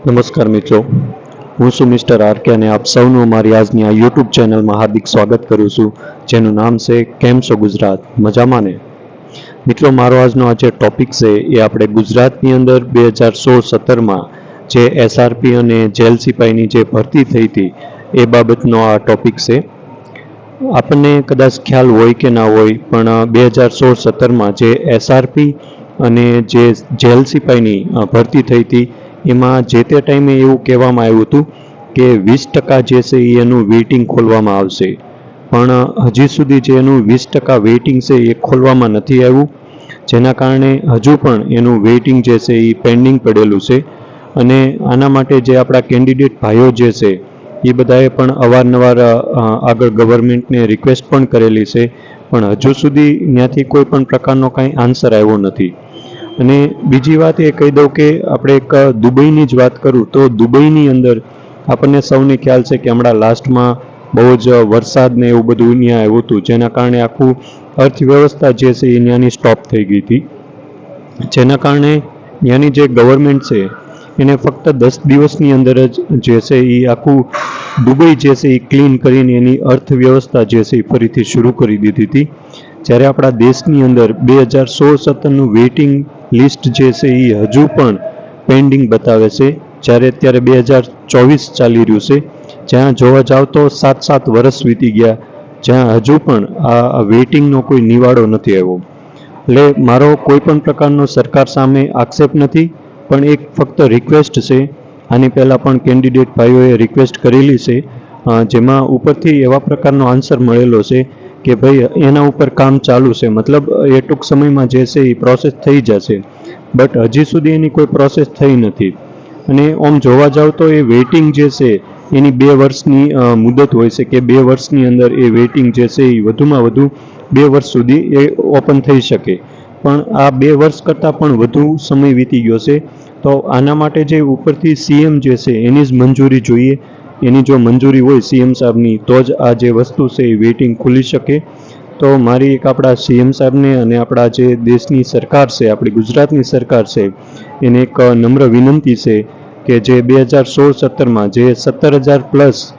નમસ્કાર મિત્રો, હું છું મિસ્ટર આરકે અને આપ સૌનું અમારી આજની આ યુટ્યુબ ચેનલમાં હાર્દિક સ્વાગત કરું છું, જેનું નામ છે કેમ છો ગુજરાત, મજામાં ને? મિત્રો, મારો આજનો આ જે ટોપિક છે એ આપણે ગુજરાતની અંદર 2016-17માં જે એસઆરપી અને જેલ સિપાહીની જે ભરતી થઈ હતી એ બાબતનો આ ટોપિક છે. આપણને કદાચ ખ્યાલ હોય કે ના હોય, પણ 2016-17માં જે એસઆરપી અને જે જેલ સિપાહીની ભરતી થઈ હતી એમાં જે તે ટાઈમે એવું કહેવામાં આવ્યું હતું કે 20% જે છે એનું વેઇટિંગ ખોલવામાં આવશે, પણ હજી સુધી જે એનું 20% વેઇટિંગ છે એ ખોલવામાં નથી આવ્યું, જેના કારણે હજુ પણ એનું વેઇટિંગ જે છે એ પેન્ડિંગ પડેલું છે. અને આના માટે જે આપણા કેન્ડિડેટ ભાઈઓ જે છે એ બધાએ પણ અવારનવાર આગળ ગવર્મેન્ટને રિક્વેસ્ટ પણ કરેલી છે, પણ હજુ સુધી ત્યાંથી કોઈ પણ પ્રકારનો કાંઈ આન્સર આવ્યો નથી. અને બીજી વાત એ કહી દઉં કે આપણે એક દુબઈની જ વાત કરું તો દુબઈની અંદર આપણને સૌને ખ્યાલ છે કે હમણાં લાસ્ટમાં બહુ જ વરસાદ ને એવું બધું ત્યાં આવ્યું હતું, જેના કારણે આખું અર્થવ્યવસ્થા જે છે એ ત્યાંની સ્ટોપ થઈ ગઈ હતી, જેના કારણે ત્યાંની જે ગવર્મેન્ટ છે એને ફક્ત 10 દિવસની અંદર જ જે છે એ આખું દુબઈ જે છે એ ક્લીન કરીને એની અર્થવ્યવસ્થા જે છે એ ફરીથી શરૂ કરી દીધી હતી. જ્યારે આપણા દેશની અંદર 2016-17નું વેઇટિંગ લિસ્ટ જે છે એ હજુ પણ પેન્ડિંગ બતાવે છે, જ્યારે અત્યારે 2024 ચાલી રહ્યું છે, જ્યાં જોવા જાવ તો 7 વર્ષ વીતી ગયા, જ્યાં હજુ પણ આ વેઇટિંગનો કોઈ નિવાડો નથી આવ્યો. એટલે મારો કોઈ પણ પ્રકારનો સરકાર સામે આક્ષેપ નથી, પણ એક ફક્ત રિક્વેસ્ટ છે. આની પહેલાં પણ કેન્ડિડેટ ભાઈઓએ રિક્વેસ્ટ કરેલી છે, જેમાં ઉપરથી એવા પ્રકારનો આન્સર મળેલો છે કે ભાઈ એના ઉપર કામ ચાલુ છે, મતલબ એ ટૂંક સમયમાં જે છે એ પ્રોસેસ થઈ જશે, બટ હજી સુધી એની કોઈ પ્રોસેસ થઈ નથી. અને આમ જોવા જાવ તો એ વેઇટિંગ જે છે એની 2 વર્ષની મુદત હોય છે કે 2 વર્ષની અંદર એ વેઇટિંગ જે છે એ વધુમાં વધુ 2 વર્ષ સુધી એ ઓપન થઈ શકે, પણ આ 2 વર્ષ કરતાં પણ વધુ સમય વીતી ગયો છે. તો આના માટે જે ઉપરથી સીએમ જે છે એની જ મંજૂરી જોઈએ, એની જો મંજૂરી હોય સીએમ સાહેબની તો જ આ જે વસ્તુ છે એ વેઇટિંગ ખુલી શકે. તો મારી એક આપણા સીએમ સાહેબને અને આપણા જે દેશની સરકાર છે, આપણી ગુજરાતની સરકાર છે, એને એક નમ્ર વિનંતી છે કે જે 2016-17માં જે 17,000+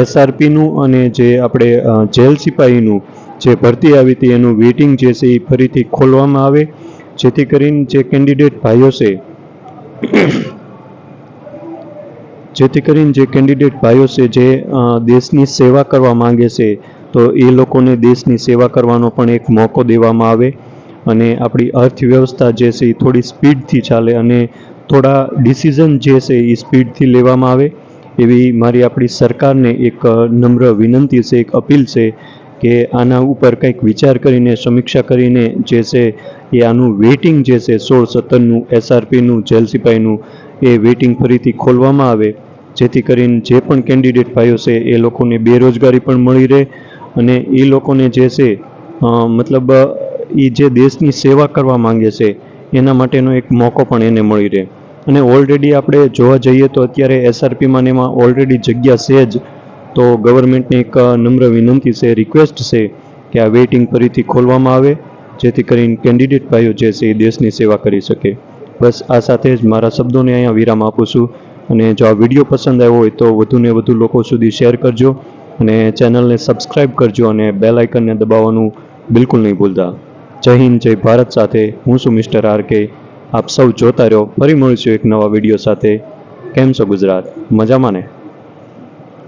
એસઆરપીનું અને જે આપણે જેલ સિપાહીનું જે ભરતી આવી હતી એનું વેઇટિંગ જે છે એ ફરીથી ખોલવામાં આવે, જેથી કરીને જે કેન્ડિડેટ ભાઈઓ છે જે દેશની સેવા કરવા માંગે છે, તો એ લોકોને દેશની સેવા કરવાનો પણ એક મોકો દેવામાં આવે અને આપણી અર્થવ્યવસ્થા જે છે એ થોડી સ્પીડથી ચાલે અને થોડા ડિસિઝન જે છે એ સ્પીડથી લેવામાં આવે, એવી મારી આપણી સરકારને એક નમ્ર વિનંતી છે, એક અપીલ છે કે આના ઉપર કંઈક વિચાર કરીને સમીક્ષા કરીને જે છે એ આનું વેઇટિંગ જે છે 16-17નું એસઆરપીનું જેલ સિપાહીનું એ વેઇટિંગ ફરીથી ખોલવામાં આવે, જેથી કરીને જે પણ કેન્ડિડેટ ભાઈઓ છે એ લોકોને બેરોજગારી પણ મળી રહે અને એ લોકોને જે છે મતલબ એ જે દેશની સેવા કરવા માંગે છે એના માટેનો એક મોકો પણ એને મળી રહે. અને ઓલરેડી આપણે જોવા જઈએ તો અત્યારે એસઆરપીમાં એમાં ઓલરેડી જગ્યા છે જ, તો ગવર્મેન્ટને એક નમ્ર વિનંતી છે, રિક્વેસ્ટ છે કે આ વેઇટિંગ ફરીથી ખોલવામાં આવે, જેથી કરીને કેન્ડિડેટ ભાઈઓ જે છે એ દેશની સેવા કરી શકે. બસ આ સાથે જ મારા શબ્દોને અહીંયા વિરામ આપું છું, અને જો આ વિડીયો પસંદ આવ્યો હોય તો વધુને વધુ લોકો સુધી શેર કરજો અને ચેનલને સબસ્ક્રાઈબ કરજો અને બેલ આઇકનને દબાવવાનું બિલકુલ નહીં ભૂલતા. જય હિન્દ, જય ભારત સાથે હું છું મિસ્ટર આરકે. આપ સૌ જોતા રહો, ફરી મળીશું એક નવા વિડીયો સાથે. કેમ છો ગુજરાત, મજામાં ને?